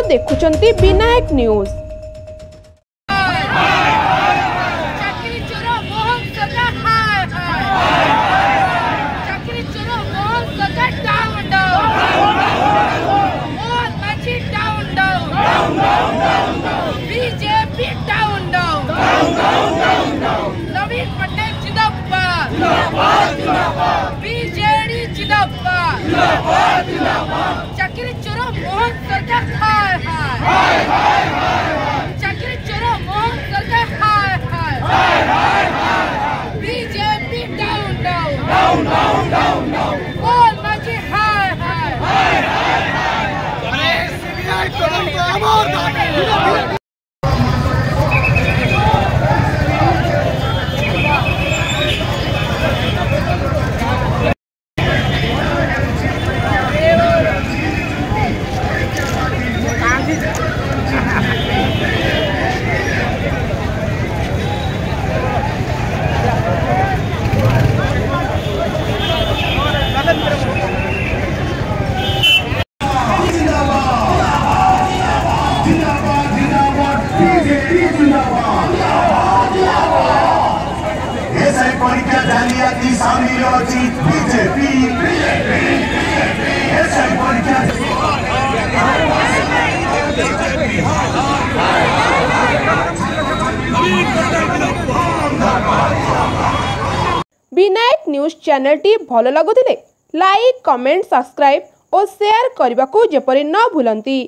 देखुचंती Vinayak news. BJD जिंदाबाद, चक्री चोरो मोहन सरकार हाय हाय, चक्री चोरो मोहन सरकार हाय हाय, बीजेपी डाउन डाउन, बोल मची हाय हाय। अरे सीबीआई तुरंत अमर परीक्षा जालियाती शामिल अछि बीजेपी ऐसा परीक्षा विनायक न्यूज चैनल टी भल लगुथिले लाइक कमेंट सब्सक्राइब और शेयर करने को जेपरि न भूलंती।